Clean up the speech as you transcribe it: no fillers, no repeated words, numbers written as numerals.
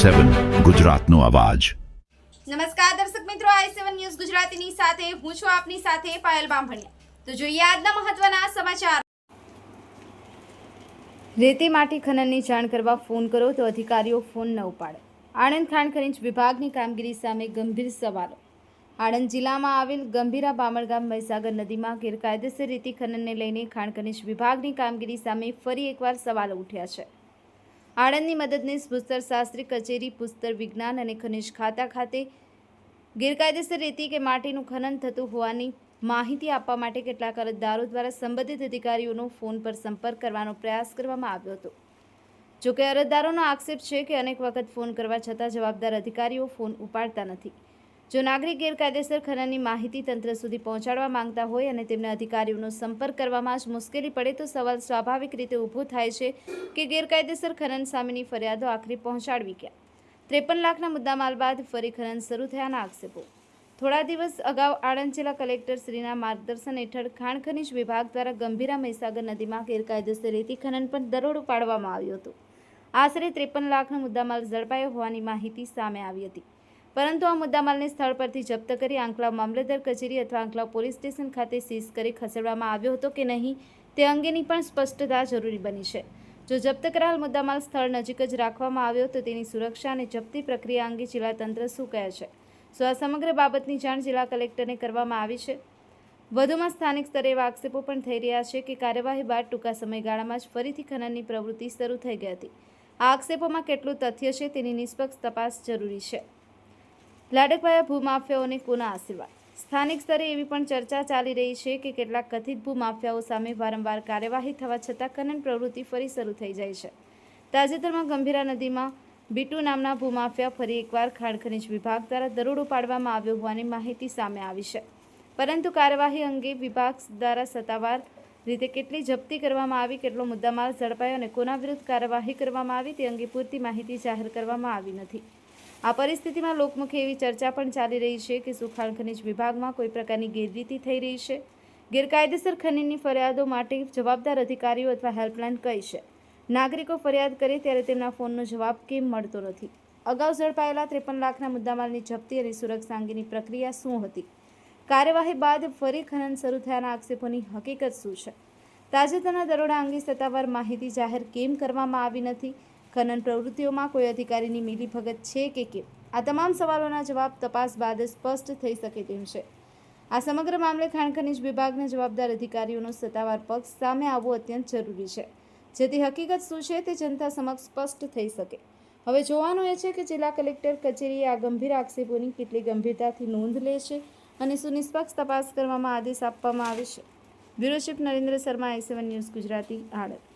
i7 ગુજરાતનો અવાજ। નમસ્કાર દર્શક મિત્રો, i7 ન્યૂઝ ગુજરાતીની સાથે હું છું આપની સાથે પાયલ બામભણિયા। તો જોઈએ આજના મહત્વના સમાચાર। રેતી માટી ખનનની જાણ કરવા ફોન કરો તો અધિકારીઓ ફોન ન ઉપાડે। આણંદ ખાણ ખનીજ વિભાગની કામગીરી સામે ગંભીર સવાલો। આણંદ જિલ્લામાં આવેલ ગંભીરા બામણગામ મહીસાગર નદીમાં ગેરકાયદેસર રેતી ખનનને લઈને ખાણ ખનીજ વિભાગની કામગીરી સામે ફરી એકવાર સવાલો ઉઠ્યા છે। આણંદની મદદનીશ ભૂસ્તર શાસ્ત્રી કચેરી ભૂસ્તર વિજ્ઞાન અને ખનિજ ખાતા ખાતે ગેરકાયદેસર રેતી કે માટીનું ખનન થતું હોવાની માહિતી આપવા માટે કેટલાક અરજદારો દ્વારા સંબંધિત અધિકારીઓનો ફોન પર સંપર્ક કરવાનો પ્રયાસ કરવામાં આવ્યો હતો। જોકે અરજદારોનો આક્ષેપ છે કે અનેક વખત ફોન કરવા છતાં જવાબદાર અધિકારીઓ ફોન ઉપાડતા નથી। જો નાગરિક ગેરકાયદેસર ખનનની માહિતી તંત્ર સુધી પહોંચાડવા માંગતા હોય અને તેમને અધિકારીઓનો સંપર્ક કરવામાં જ મુશ્કેલી પડે તો સવાલ સ્વાભાવિક રીતે ઊભો થાય છે કે ગેરકાયદેસર ખનન સામેની ફરિયાદો આખરી પહોંચાડવી ક્યાં। 53 લાખના મુદ્દામાલ બાદ ફરી ખનન શરૂ થયાના આક્ષેપો। થોડા દિવસ અગાઉ આણંદ જિલ્લા કલેક્ટર શ્રીના માર્ગદર્શન હેઠળ ખાણ ખનીજ વિભાગ દ્વારા ગંભીરા મહીસાગર નદીમાં ગેરકાયદેસર રેતી ખનન પર દરોડો પાડવામાં આવ્યો હતો। આશરે 53 લાખનો મુદ્દામાલ ઝડપાયો હોવાની માહિતી સામે આવી હતી, પરંતુ આ મુદ્દામાલને સ્થળ પરથી જપ્ત કરી આંકલાવ મામલતદાર કચેરી અથવા આંકલાવ પોલીસ સ્ટેશન ખાતે સીઝ કરી ખસેડવામાં આવ્યો હતો કે નહીં તે અંગેની પણ સ્પષ્ટતા જરૂરી બની છે। જો જપ્ત કરાયેલ મુદ્દામાલ સ્થળ નજીક જ રાખવામાં આવ્યો તો તેની સુરક્ષા અને જપ્તી પ્રક્રિયા અંગે જિલ્લા તંત્ર શું કહે છે? શું આ સમગ્ર બાબતની જાણ જિલ્લા કલેક્ટરને કરવામાં આવી છે? વધુમાં સ્થાનિક સ્તરે એવા આક્ષેપો પણ થઈ રહ્યા છે કે કાર્યવાહી બાદ ટૂંકા સમયગાળામાં જ ફરીથી ખનનની પ્રવૃત્તિ શરૂ થઈ ગઈ હતી। આ આક્ષેપોમાં કેટલું તથ્ય છે તેની નિષ્પક્ષ તપાસ જરૂરી છે। લાડકવાયા ભૂમાફિયાઓને કોના આશીર્વાદ? સ્થાનિક સ્તરે એવી પણ ચર્ચા ચાલી રહી છે કે કેટલાક કથિત ભૂમાફિયાઓ સામે વારંવાર કાર્યવાહી થવા છતાં ખનન પ્રવૃત્તિ ફરી શરૂ થઈ જાય છે। તાજેતરમાં ગંભીરા નદીમાં બીટુ નામના ભૂમાફિયા ફરી એકવાર ખાણ ખનીજ વિભાગ દ્વારા દરોડો પાડવામાં આવ્યો હોવાની માહિતી સામે આવી છે, પરંતુ કાર્યવાહી અંગે વિભાગ દ્વારા સત્તાવાર રીતે કેટલી જપ્તી કરવામાં આવી, કેટલો મુદ્દામાલ ઝડપાયો અને કોના વિરુદ્ધ કાર્યવાહી કરવામાં આવી તે અંગે પૂરતી માહિતી જાહેર કરવામાં આવી નથી। આ પરિસ્થિતિમાં લોકમુખે એવી ચર્ચા પણ ચાલી રહી છે કે શું ખાણ ખનીજ વિભાગમાં કોઈ પ્રકારની ગેરરીતિ થઈ રહી છે? ગેરકાયદેસર ખનનની ફરિયાદો માટે જવાબદાર અધિકારીઓ અથવા હેલ્પલાઇન કઈ છે? નાગરિકો ફરિયાદ કરે ત્યારે તેમના ફોનનો જવાબ કેમ મળતો નથી? અગાઉ ઝડપાયેલા 53 લાખના મુદ્દામાલની જપ્તી અને સુરક્ષા અંગેની પ્રક્રિયા શું હતી? કાર્યવાહી બાદ ફરી ખનન શરૂ થયાના આક્ષેપોની હકીકત શું છે? તાજેતરના દરોડા અંગે સત્તાવાર માહિતી જાહેર કેમ કરવામાં આવી નથી? ખનન પ્રવૃત્તિઓમાં કોઈ અધિકારીની મિલીભગત છે કે કેમ? આ તમામ સવાલોના જવાબ તપાસ બાદ સ્પષ્ટ થઈ શકે તેમ છે। આ સમગ્ર મામલે ખાણ ખનીજ વિભાગના જવાબદાર અધિકારીઓનો સત્તાવાર પક્ષ સામે આવવો અત્યંત જરૂરી છે, જેથી હકીકત શું છે તે જનતા સમક્ષ સ્પષ્ટ થઈ શકે। હવે જોવાનું એ છે કે જિલ્લા કલેક્ટર કચેરીએ આ ગંભીર આક્ષેપોની કેટલી ગંભીરતાથી નોંધ લે છે અને સુનિષ્પક્ષ તપાસ કરવામાં આદેશ આપવામાં આવે છે। Bureau chief Narendra Sharma, i7 news Gujarati, Anand.